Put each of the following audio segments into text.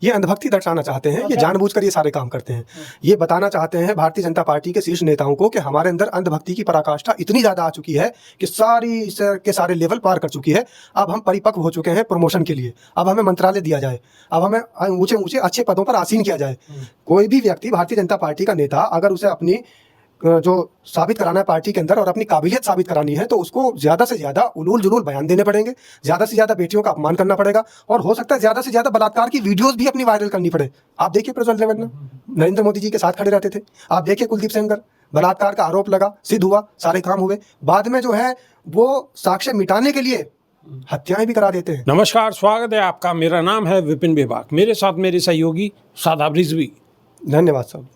ये अंधभक्ति दर्शाना चाहते हैं, ये जानबूझकर ये सारे काम करते हैं। ये बताना चाहते हैं भारतीय जनता पार्टी के शीर्ष नेताओं को कि हमारे अंदर अंधभक्ति की पराकाष्ठा इतनी ज़्यादा आ चुकी है कि सारे लेवल पार कर चुकी है। अब हम परिपक्व हो चुके हैं प्रमोशन के लिए। अब हमें मंत्रालय दिया जाए, अब हमें ऊंचे ऊंचे अच्छे पदों पर आसीन किया जाए। कोई भी व्यक्ति भारतीय जनता पार्टी का नेता अगर उसे अपनी जो साबित कराना है पार्टी के अंदर और अपनी काबिलियत साबित करानी है तो उसको ज़्यादा से ज़्यादा उलूल जुलूल बयान देने पड़ेंगे, ज़्यादा से ज़्यादा बेटियों का अपमान करना पड़ेगा और हो सकता है ज़्यादा से ज़्यादा बलात्कार की वीडियोस भी अपनी वायरल करनी पड़े। आप देखिए प्रज्वल रेवन्ना नरेंद्र मोदी जी के साथ खड़े रहते थे। आप देखिए कुलदीप सेंगर, बलात्कार का आरोप लगा, सिद्ध हुआ, सारे काम हुए, बाद में जो है वो साक्ष्य मिटाने के लिए हत्याएं भी करा देते हैं। नमस्कार, स्वागत है आपका। मेरा नाम है विपिन विभाग, मेरे साथ मेरे सहयोगी शादाब रिजवी। धन्यवाद साहब।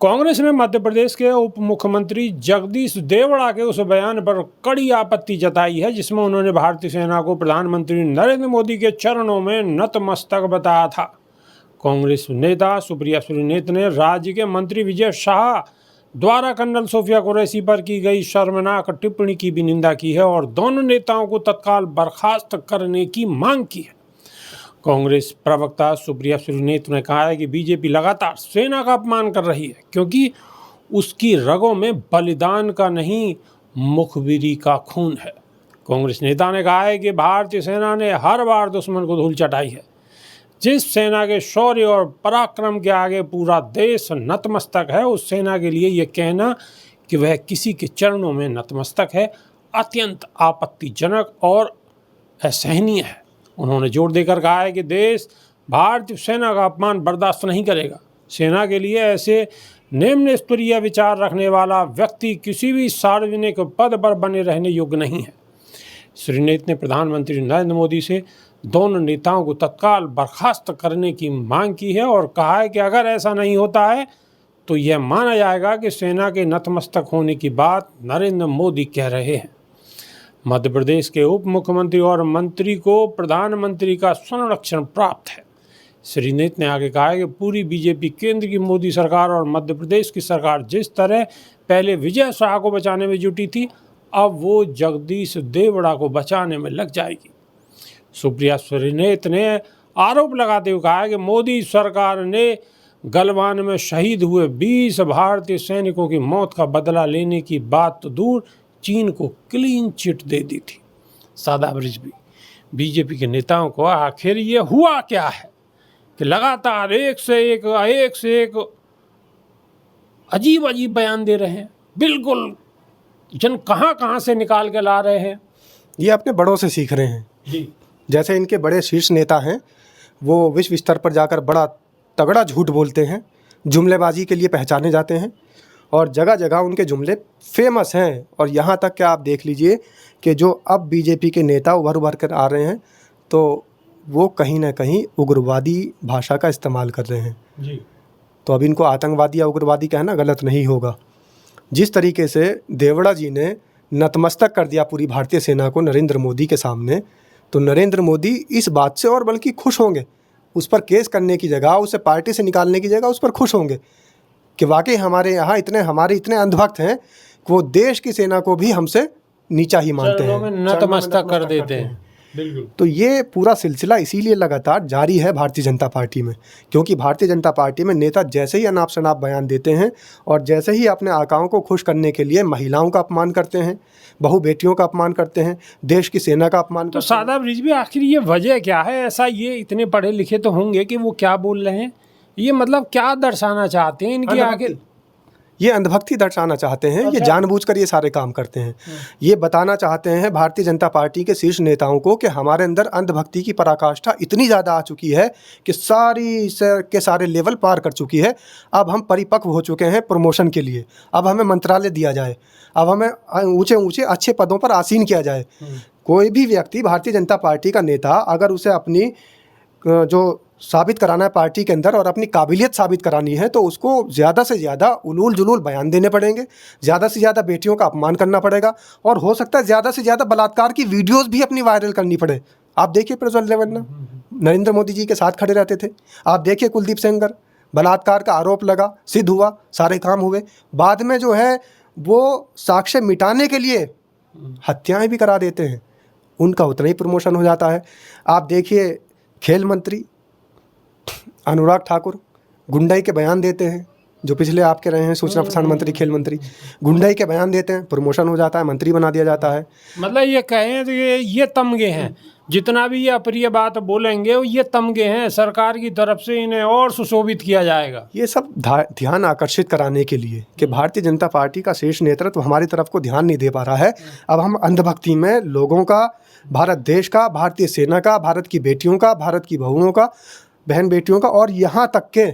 कांग्रेस ने मध्य प्रदेश के उप मुख्यमंत्री जगदीश देवड़ा के उस बयान पर कड़ी आपत्ति जताई है जिसमें उन्होंने भारतीय सेना को प्रधानमंत्री नरेंद्र मोदी के चरणों में नतमस्तक बताया था। कांग्रेस नेता सुप्रिया सुरीनेत ने राज्य के मंत्री विजय शाह द्वारा कर्नल सोफिया कुरैशी पर की गई शर्मनाक टिप्पणी की भी निंदा की है और दोनों नेताओं को तत्काल बर्खास्त करने की मांग की है। कांग्रेस प्रवक्ता सुप्रिया सुरीनेत ने कहा है कि बीजेपी लगातार सेना का अपमान कर रही है क्योंकि उसकी रगों में बलिदान का नहीं मुखबिरी का खून है। कांग्रेस नेता ने कहा है कि भारतीय सेना ने हर बार दुश्मन को धूल चटाई है। जिस सेना के शौर्य और पराक्रम के आगे पूरा देश नतमस्तक है, उस सेना के लिए यह कहना कि वह किसी के चरणों में नतमस्तक है अत्यंत आपत्तिजनक और असहनीय है। उन्होंने जोर देकर कहा है कि देश भारतीय सेना का अपमान बर्दाश्त नहीं करेगा। सेना के लिए ऐसे निम्न स्तरीय विचार रखने वाला व्यक्ति किसी भी सार्वजनिक पद पर बने रहने योग्य नहीं है। श्रीनेत ने प्रधानमंत्री नरेंद्र मोदी से दोनों नेताओं को तत्काल बर्खास्त करने की मांग की है और कहा है कि अगर ऐसा नहीं होता है तो यह माना जाएगा कि सेना के नतमस्तक होने की बात नरेंद्र मोदी कह रहे हैं। मध्य प्रदेश के उप मुख्यमंत्री और मंत्री को प्रधानमंत्री का संरक्षण प्राप्त है। श्रीनेत ने आगे कहा है कि पूरी बीजेपी केंद्र की मोदी सरकार और मध्य प्रदेश की सरकार जिस तरह पहले विजय शाह को बचाने में जुटी थी, अब वो जगदीश देवड़ा को बचाने में लग जाएगी। सुप्रिया सुरीनेत ने आरोप लगाते हुए कहा है कि मोदी सरकार ने गलवान में शहीद हुए 20 भारतीय सैनिकों की मौत का बदला लेने की बात तो दूर, चीन को क्लीन चिट दे दी थी। शादाब रिजवी, बीजेपी के नेताओं को आखिर ये हुआ क्या है कि लगातार एक से एक अजीब अजीब बयान दे रहे हैं, बिल्कुल जन कहां से निकाल के ला रहे हैं। ये अपने बड़ों से सीख रहे हैं जी। जैसे इनके बड़े शीर्ष नेता हैं, वो विश्व स्तर पर जाकर बड़ा तगड़ा झूठ बोलते हैं, जुमलेबाजी के लिए पहचाने जाते हैं और जगह जगह उनके जुमले फेमस हैं। और यहाँ तक कि आप देख लीजिए कि जो अब बीजेपी के नेता उभर कर आ रहे हैं तो वो कहीं ना कहीं उग्रवादी भाषा का इस्तेमाल कर रहे हैं। जी। तो अब इनको आतंकवादी या उग्रवादी कहना गलत नहीं होगा। जिस तरीके से देवड़ा जी ने नतमस्तक कर दिया पूरी भारतीय सेना को नरेंद्र मोदी के सामने, तो नरेंद्र मोदी इस बात से और बल्कि खुश होंगे। उस पर केस करने की जगह, उसे पार्टी से निकालने की जगह उस पर खुश होंगे कि वाकई हमारे यहाँ हमारे इतने अंधभक्त हैं कि वो देश की सेना को भी हमसे नीचा ही मानते हैं, नतमस्तक कर देते हैं। बिल्कुल। तो ये पूरा सिलसिला इसीलिए लगातार जारी है भारतीय जनता पार्टी में, क्योंकि भारतीय जनता पार्टी में नेता जैसे ही अनाप शनाप बयान देते हैं और जैसे ही अपने आकाओं को खुश करने के लिए महिलाओं का अपमान करते हैं, बहु बेटियों का अपमान करते हैं, देश की सेना का अपमान करते हैं। तो शादाब रिजवी, आखिर ये वजह क्या है? ऐसा ये इतने पढ़े लिखे तो होंगे कि वो क्या बोल रहे हैं, ये मतलब क्या दर्शाना चाहते हैं इनकी आखिर? ये अंधभक्ति दर्शाना चाहते हैं, ये जानबूझकर ये सारे काम करते हैं। ये बताना चाहते हैं भारतीय जनता पार्टी के शीर्ष नेताओं को कि हमारे अंदर अंधभक्ति की पराकाष्ठा इतनी ज़्यादा आ चुकी है कि सारे लेवल पार कर चुकी है। अब हम परिपक्व हो चुके हैं प्रमोशन के लिए। अब हमें मंत्रालय दिया जाए, अब हमें ऊंचे ऊंचे अच्छे पदों पर आसीन किया जाए। कोई भी व्यक्ति भारतीय जनता पार्टी का नेता अगर उसे अपनी जो साबित कराना है पार्टी के अंदर और अपनी काबिलियत साबित करानी है तो उसको ज़्यादा से ज़्यादा उलूल जुलूल बयान देने पड़ेंगे, ज़्यादा से ज़्यादा बेटियों का अपमान करना पड़ेगा और हो सकता है ज़्यादा से ज़्यादा बलात्कार की वीडियोस भी अपनी वायरल करनी पड़े। आप देखिए प्रज्वल रेवन्ना नरेंद्र मोदी जी के साथ खड़े रहते थे। आप देखिए कुलदीप सेंगर, बलात्कार का आरोप लगा, सिद्ध हुआ, सारे काम हुए, बाद में जो है वो साक्ष्य मिटाने के लिए हत्याएँ भी करा देते हैं। उनका उतना ही प्रमोशन हो जाता है। आप देखिए खेल मंत्री, अनुराग ठाकुर गुंडाई के बयान देते हैं, जो पिछले आपके रहे हैं सूचना प्रसारण मंत्री, खेल मंत्री, गुंडाई के बयान देते हैं, प्रमोशन हो जाता है, मंत्री बना दिया जाता है। मतलब ये कहें तो ये तमगे हैं, जितना भी ये अप्रिय बात बोलेंगे ये तमगे हैं, सरकार की तरफ से इन्हें और सुशोभित किया जाएगा। ये सब ध्यान आकर्षित कराने के लिए कि भारतीय जनता पार्टी का शीर्ष नेतृत्व हमारी तरफ को ध्यान नहीं दे पा रहा है। अब हम अंधभक्ति में लोगों का, भारत देश का, भारतीय सेना का, भारत की बेटियों का, भारत की बहुओं का, बहन बेटियों का, और यहाँ तक के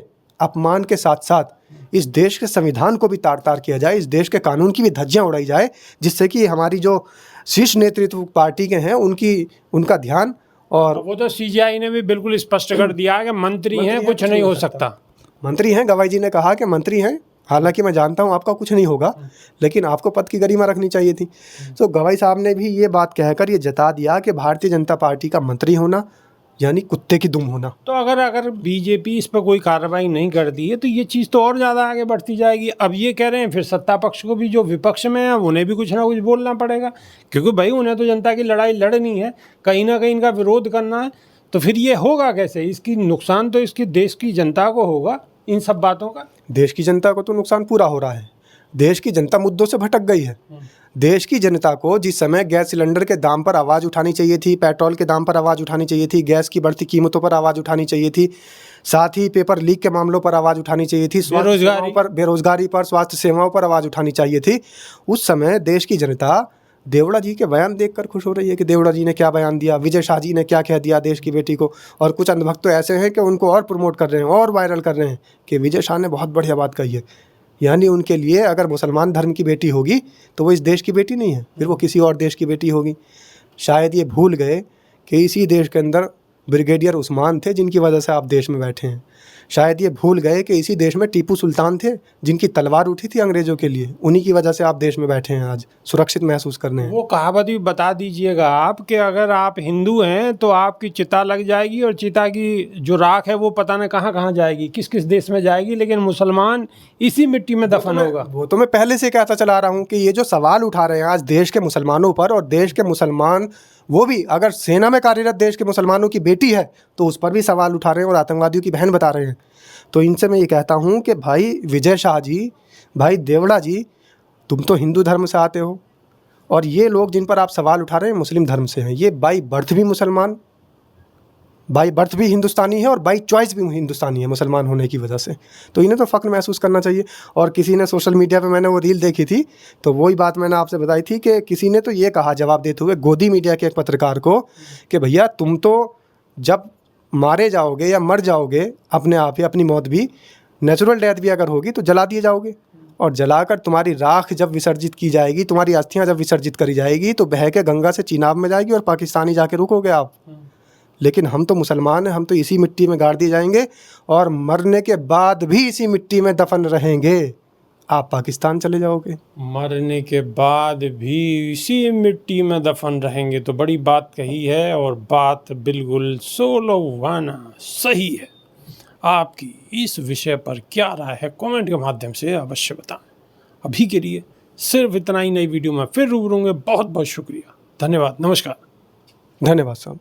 अपमान के साथ साथ इस देश के संविधान को भी तार तार किया जाए, इस देश के कानून की भी धज्जियां उड़ाई जाए, जिससे कि हमारी जो शीर्ष नेतृत्व पार्टी के हैं उनका ध्यान। और वो तो सीजीआई ने भी बिल्कुल स्पष्ट कर दिया कि मंत्री हैं, कुछ नहीं हो सकता। मंत्री हैं, गवाई जी ने कहा कि मंत्री हैं, हालांकि मैं जानता हूं आपका कुछ नहीं होगा, लेकिन आपको पद की गरिमा रखनी चाहिए थी। तो गवाई साहब ने भी ये बात कहकर ये जता दिया कि भारतीय जनता पार्टी का मंत्री होना यानी कुत्ते की दुम होना। तो अगर बीजेपी इस पर कोई कार्रवाई नहीं करती है तो ये चीज़ तो और ज़्यादा आगे बढ़ती जाएगी। अब ये कह रहे हैं फिर सत्ता पक्ष को भी, जो विपक्ष में है उन्हें भी कुछ ना कुछ बोलना पड़ेगा, क्योंकि भाई उन्हें तो जनता की लड़ाई लड़नी है, कहीं ना कहीं इनका विरोध करना है। तो फिर ये होगा कैसे? इसकी नुकसान तो इसकी देश की जनता को होगा इन सब बातों का। देश की जनता को तो नुकसान पूरा हो रहा है। देश की जनता मुद्दों से भटक गई है। देश की जनता को जिस समय गैस सिलेंडर के दाम पर आवाज़ उठानी चाहिए थी, पेट्रोल के दाम पर आवाज़ उठानी चाहिए थी, गैस की बढ़ती कीमतों पर आवाज़ उठानी चाहिए थी, साथ ही पेपर लीक के मामलों पर आवाज़ उठानी चाहिए थी, बेरोजगारी पर, स्वास्थ्य सेवाओं पर आवाज़ उठानी चाहिए थी, उस समय देश की जनता देवड़ा जी के बयान देखकर खुश हो रही है कि देवड़ा जी ने क्या बयान दिया, विजय शाह जी ने क्या कह दिया देश की बेटी को। और कुछ अंधभक्त तो ऐसे हैं कि उनको और प्रमोट कर रहे हैं और वायरल कर रहे हैं कि विजय शाह ने बहुत बढ़िया बात कही है। यानी उनके लिए अगर मुसलमान धर्म की बेटी होगी तो वो इस देश की बेटी नहीं है, फिर वो किसी और देश की बेटी होगी। शायद ये भूल गए कि इसी देश के अंदर ब्रिगेडियर उस्मान थे जिनकी वजह से आप देश में बैठे हैं। शायद ये भूल गए कि इसी देश में टीपू सुल्तान थे जिनकी तलवार उठी थी अंग्रेज़ों के लिए, उन्हीं की वजह से आप देश में बैठे हैं, आज सुरक्षित महसूस करने हैं। वो कहावत भी बता दीजिएगा आप कि अगर आप हिंदू हैं तो आपकी चिता लग जाएगी और चिता की जो राख है वो पता नहीं कहाँ कहाँ जाएगी, किस किस देश में जाएगी, लेकिन मुसलमान इसी मिट्टी में दफन होगा। वो तो मैं पहले से कहता चला रहा हूँ कि ये जो सवाल उठा रहे हैं आज देश के मुसलमानों पर, और देश के मुसलमान वो भी अगर सेना में कार्यरत देश के मुसलमानों की बेटी है तो उस पर भी सवाल उठा रहे हैं और आतंकवादियों की बहन बता रहे हैं। तो इनसे मैं ये कहता हूँ कि भाई विजय शाह जी, भाई देवड़ा जी, तुम तो हिंदू धर्म से आते हो, और ये लोग जिन पर आप सवाल उठा रहे हैं मुस्लिम धर्म से हैं। ये बाई बर्थ भी मुसलमान, बाई बर्थ भी हिंदुस्तानी है और बाई चॉइस भी हिंदुस्तानी है मुसलमान होने की वजह से। तो इन्हें तो फ़ख्र महसूस करना चाहिए। और किसी ने सोशल मीडिया पे, मैंने वो रील देखी थी तो वही बात मैंने आपसे बताई थी कि किसी ने तो ये कहा जवाब देते हुए गोदी मीडिया के एक पत्रकार को कि भैया तुम तो जब मारे जाओगे या मर जाओगे अपने आप ही, अपनी मौत भी नेचुरल डेथ भी अगर होगी तो जला दिए जाओगे, और जलाकर तुम्हारी राख जब विसर्जित की जाएगी, तुम्हारी अस्थियाँ जब विसर्जित करी जाएगी तो बह के गंगा से चीनाब में जाएगी और पाकिस्तानी जाके रुकोगे आप। लेकिन हम तो मुसलमान हैं, हम तो इसी मिट्टी में गाड़ दिए जाएंगे और मरने के बाद भी इसी मिट्टी में दफन रहेंगे। आप पाकिस्तान चले जाओगे, मरने के बाद भी इसी मिट्टी में दफन रहेंगे। तो बड़ी बात कही है और बात बिल्कुल सोलवाना सही है। आपकी इस विषय पर क्या राय है कमेंट के माध्यम से अवश्य बताएं। अभी के लिए सिर्फ इतना ही, नई वीडियो में फिर रूबरू होंगे। बहुत बहुत शुक्रिया, धन्यवाद, नमस्कार। धन्यवाद साहब।